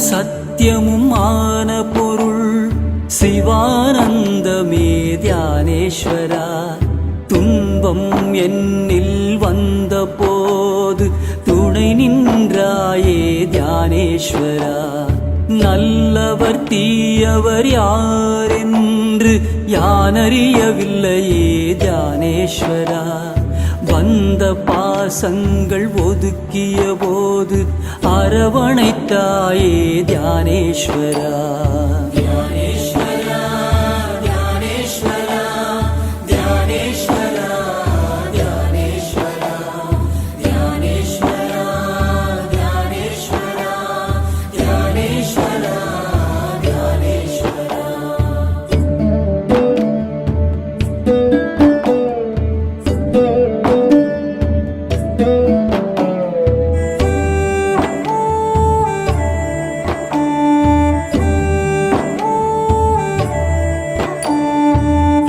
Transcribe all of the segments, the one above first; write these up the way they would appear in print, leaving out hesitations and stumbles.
சத்தியமும் ஆன பொருள் சிவானந்தமே தியானேஸ்வரா. துன்பம் என்னில் வந்த போது துணை நின்றாயே தியானேஸ்வரா. நல்லவர் தீயவர் யாரென்று யானறியவில்லையே தியானேஸ்வரா. வந்த பாசங்கள் ஒதுக்கிய போது அரவணைத்தாயே தியானேஸ்வரா.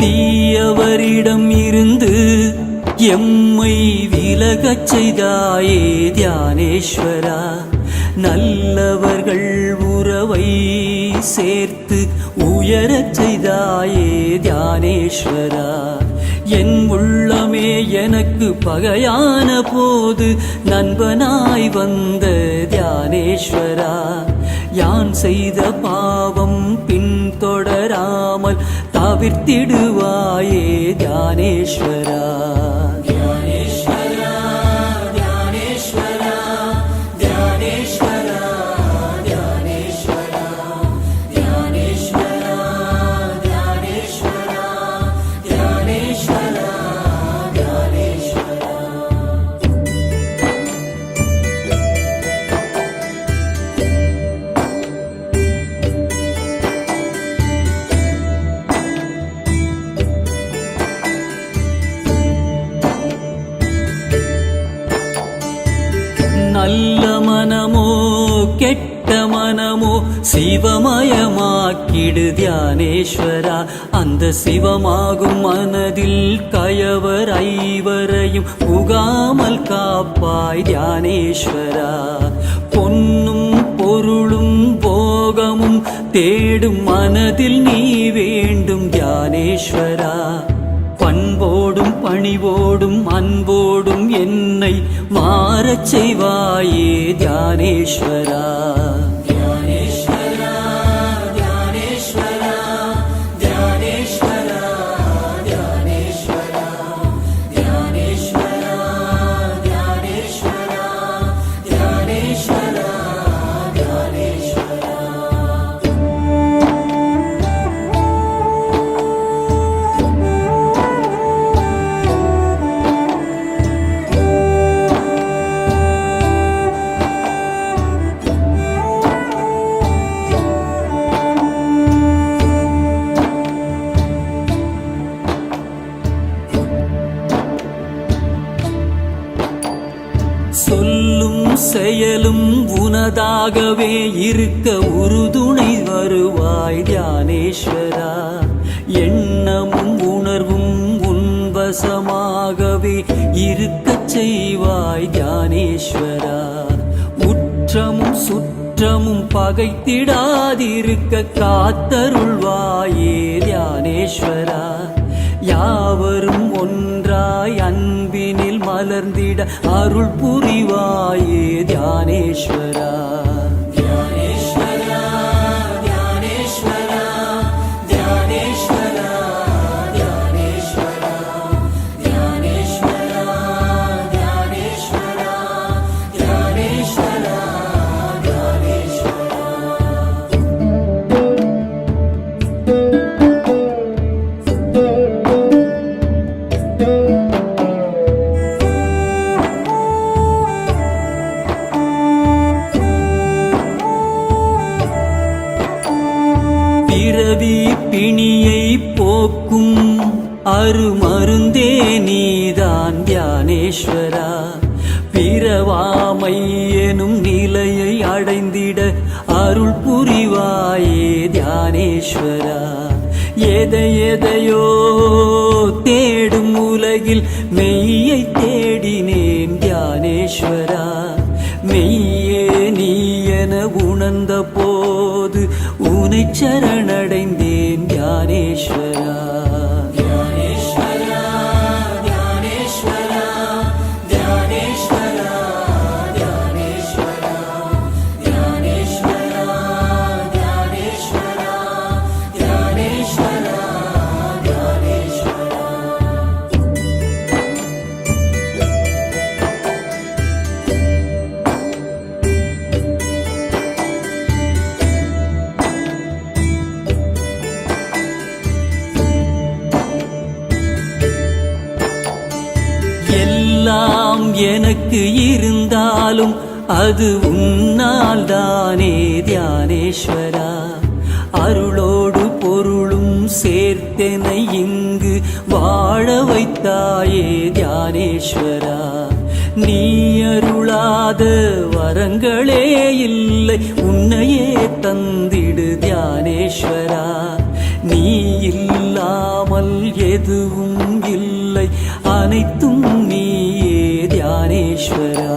தீயவரிடம் இருந்து எம்மை விலகச் செய்தாயே தியானேஸ்வரா. நல்லவர்கள் உறவை சேர்த்து உயரச் செய்தாயே தியானேஸ்வரா. என் உள்ளமே எனக்கு பகையான போது நண்பனாய் வந்த தியானேஸ்வரா. யான் செய்த பாவம் பின்தொடராமல் தவிர்த்திடுவாயே தியானேஸ்வரா. நல்ல மனமோ கெட்ட மனமோ சிவமயமாக்கிடு தியானேஸ்வரா. அந்த சிவமாகும் மனதில் கயவர் ஐவரையும் புகாமல் காப்பாய் தியானேஸ்வரா. பொன்னும் பொருளும் போகமும் தேடும் மனதில் நீ வேண்டும் தியானேஸ்வரா. பண்போடும் பணிவோடும் அன்போடும் என்னை மாறச் செய்வாயே தியானேஸ்வரா. சொல்லும் செயலும் உனதாகவே இருக்க உறுதுணை வருவாய் தியானேஸ்வரா. எண்ணமும் உணர்வும் உன்வசமாகவே இருக்கச் செய்வாய் தியானேஸ்வரா. உற்றமும் சுற்றமும் பகைத்திடாதிருக்க காத்தருள்வாயே தியானேஸ்வரா. யாவரும் ஒன்றாய் அன்பினில் மலர்ந்திட அருள் புரிவாயே தியானேஸ்வரா. பிறவி பிணியை போக்கும் அருமருந்தே நீதான் தியானேஸ்வரா. பிறவாமை எனும் நிலையை அடைந்திட அருள் புரிவாயே தியானேஸ்வரா. எதையோ தேடும் உலகில் மெய்யை தேடினேன் தியானேஸ்வரா. மெய்யே நீ என உணர்ந்த போ சரணடைந்தேன் தியானேஸ்வரா. எல்லாம் எனக்கு இருந்தாலும் அது உன்னால் தானே தியானேஸ்வரா. அருளோடு பொருளும் சேர்த்தெனை இங்கு வாழ வைத்தாயே தியானேஸ்வரா. நீ அருளாத வரங்களே இல்லை, உன்னையே தந்திடு தியானேஸ்வரா. நீ இல்லாமல் எதுவும் இல்லை, அனைத்தும் நீயே தியானேஸ்வரா.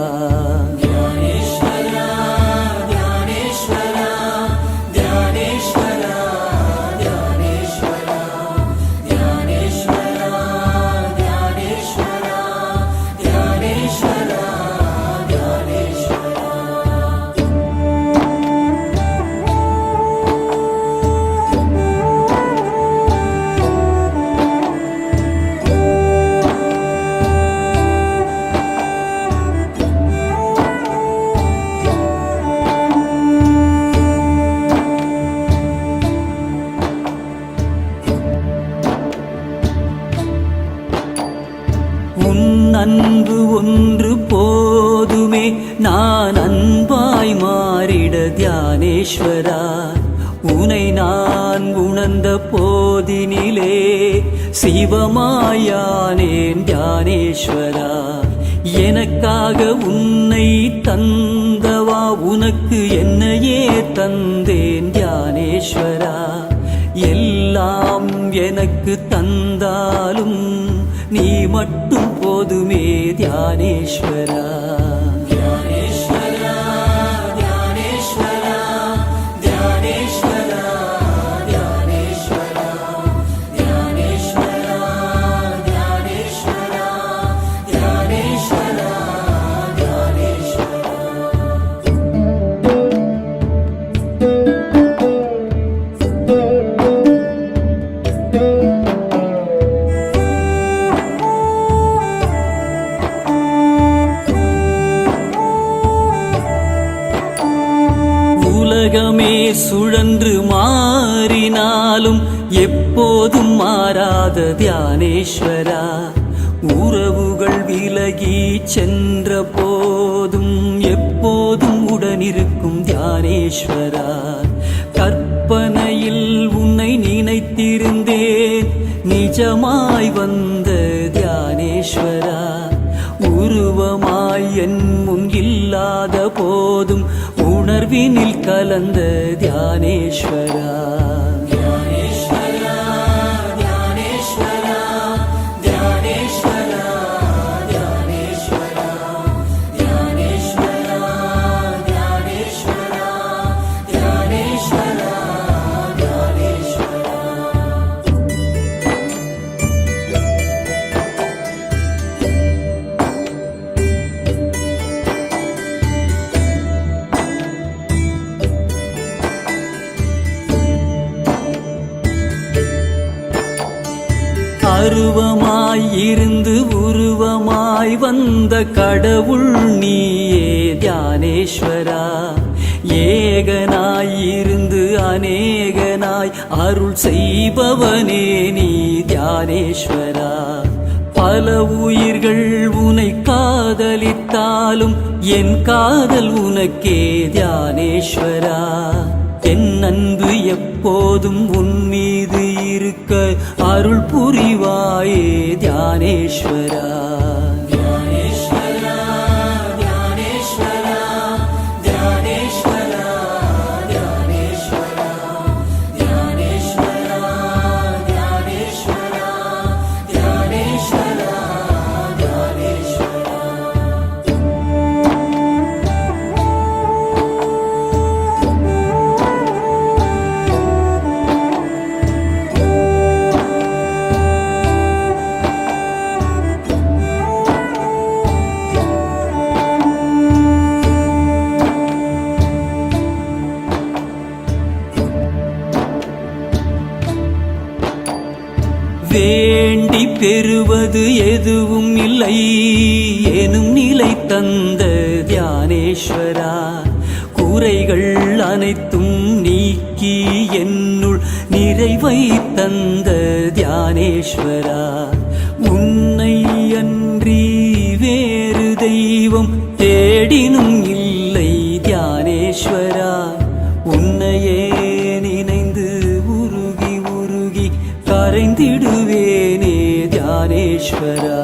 அன்பு ஒன்று போதுமே, நான் அன்பாய் மாறிட தியானேஸ்வரா. உனை நான் உணர்ந்த போதினிலே சிவமாயானேன் தியானேஸ்வரா. எனக்காக உன்னை தந்தவா, உனக்கு என்னையே தந்தேன் தியானேஸ்வரா. எல்லாம் எனக்கு தந்தாலும் நீ மட்டும் போதுமே தியானேஸ்வரா. உலகமே சுழன்று மாறினாலும் எப்போதும் மாறாத தியானேஸ்வரா. உறவுகள் விலகி சென்ற போதும் எப்போதும் உடனிருக்கும் தியானேஸ்வரா. கற்பனையில் உன்னை நினைத்திருந்தேன், நிஜமாய் வந்த தியானேஸ்வரா. உருவமாய் என் முன் இல்லாத போதும் உணர்வினில் கலந்த தியானேஸ்வரா. அருவமாய் இருந்து உருவமாய் வந்த கடவுள் நீயே தியானேஸ்வரா. ஏகனாய் இருந்து அநேகனாய் அருள் செய்பவனே நீ தியானேஸ்வரா. பல உயிர்கள் உனை காதலித்தாலும் என் காதல் உனக்கே தியானேஸ்வரா. என் அன்பு எப்போதும் உன் மீது இருக்க அருள் புரிவாயே தியானேஸ்வரா. பெறுவது எதுவும் இல்லை எனும் நிலை தந்த தியானேஸ்வரா, குறைகள் அனைத்தும் நீக்கி என்னுள் நிறைவை தந்த தியானேஸ்வரா, உன்னை அன்றி வேறு தெய்வம் தேடினும் இல்லை தியானேஸ்வரா, உன்னையே நினைந்து உருகி உருகி கரைந்திடுவேனே தியானேஸ்வரா.